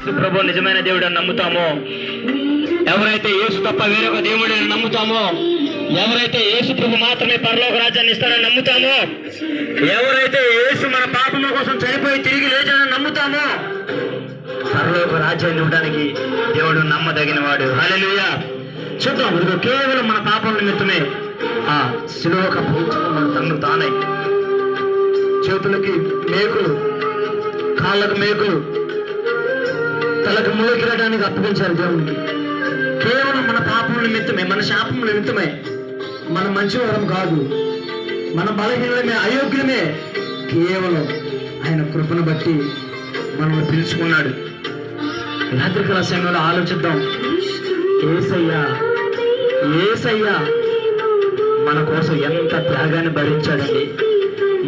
ప్రభు నిజమైన దేవుడు అని నమ్ముతామో, ఎవరైతే యేసు తప్ప వేరొక దేవుడు అని నమ్ముతామో, ఎవరైతే యేసు ప్రభు మాత్రమే పరలోక రాజ్యాన్ని ఇస్తారని నమ్ముతామో, ఎవరైతే యేసు మన పాపముల కోసం చనిపోయి తిరిగి లేచాడని నమ్ముతామో, పరలోక రాజ్యాన్ని ఇవ్వడానికి దేవుడు నమ్మదగిన వాడు. హల్లెలూయా. చూద్దాం, ఇది కేవలం మన పాపం నిమిత్తమే ఆ శిలువకు అప్పగించుకున్న తన్ను తానే, చేతులకి మేకులు, కాళ్ళకు మేకులు, తలకు మూలకిరడానికి అప్పగించారు దేవునికి. కేవలం మన పాపం నిమిత్తమే, మన శాపం నిమిత్తమే. మన మంచివారం కాదు, మన బలహీనమే, అయోగ్యమే. కేవలం ఆయన కృపను బట్టి మనల్ని పిలుచుకున్నాడు. రాత్రికాల సమయంలో ఆలోచిద్దాం. యేసయ్యా యేసయ్యా మన కోసం ఎంత త్యాగాన్ని భరించాడండి.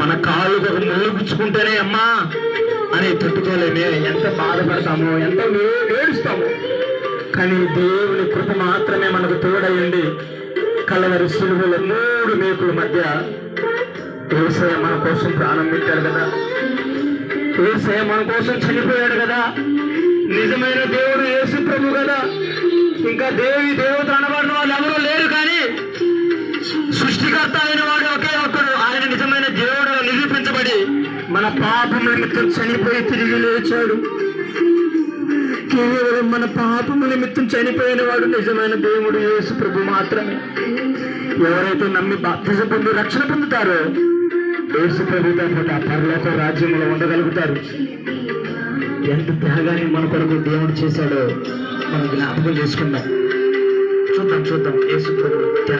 మన కాళ్ళు ఒక మూలుగుచ్చుకుంటేనే అమ్మా అని తట్టుకోలేమే, ఎంత బాధపడతామో, ఎంత ఏడుస్తామో. కానీ దేవుని కృప మాత్రమే మనకు తోడయ్యండి. కలవరి సిలువలో 3 మేకుల మధ్య యేసయ్య మన కోసం ప్రాణం పెట్టాడు కదా, యేసయ్య మన కోసం చనిపోయాడు కదా. నిజమైన దేవుడు యేసు ప్రభు కదా. ఇంకా దేవత అనబడిన వాళ్ళు ఎవరూ లేరు, కానీ సృష్టికర్త అయిన వాడు ఒకే ఒక్కడు. ఆయన నిజమైన దేవుడుగా నిరూపించబడి మన పాపం నిమిత్తం చనిపోయి తిరిగి లేచాడు. కేవలం మన పాపము నిమిత్తం చనిపోయిన వాడు నిజమైన దేవుడు యేసు ప్రభు మాత్రమే. ఎవరైతే నమ్మి బాప్తిజం పొంది రక్షణ పొందుతారో యేసు ప్రభుతో పాటు ఆ పరలోక రాజ్యంలో ఉండగలుగుతారు. ఎంత త్యాగాన్ని మన కొరకు దేవుడు చేశాడో మనం జ్ఞాపకం చేసుకుందాం. చూద్దాం యేసు ప్రభు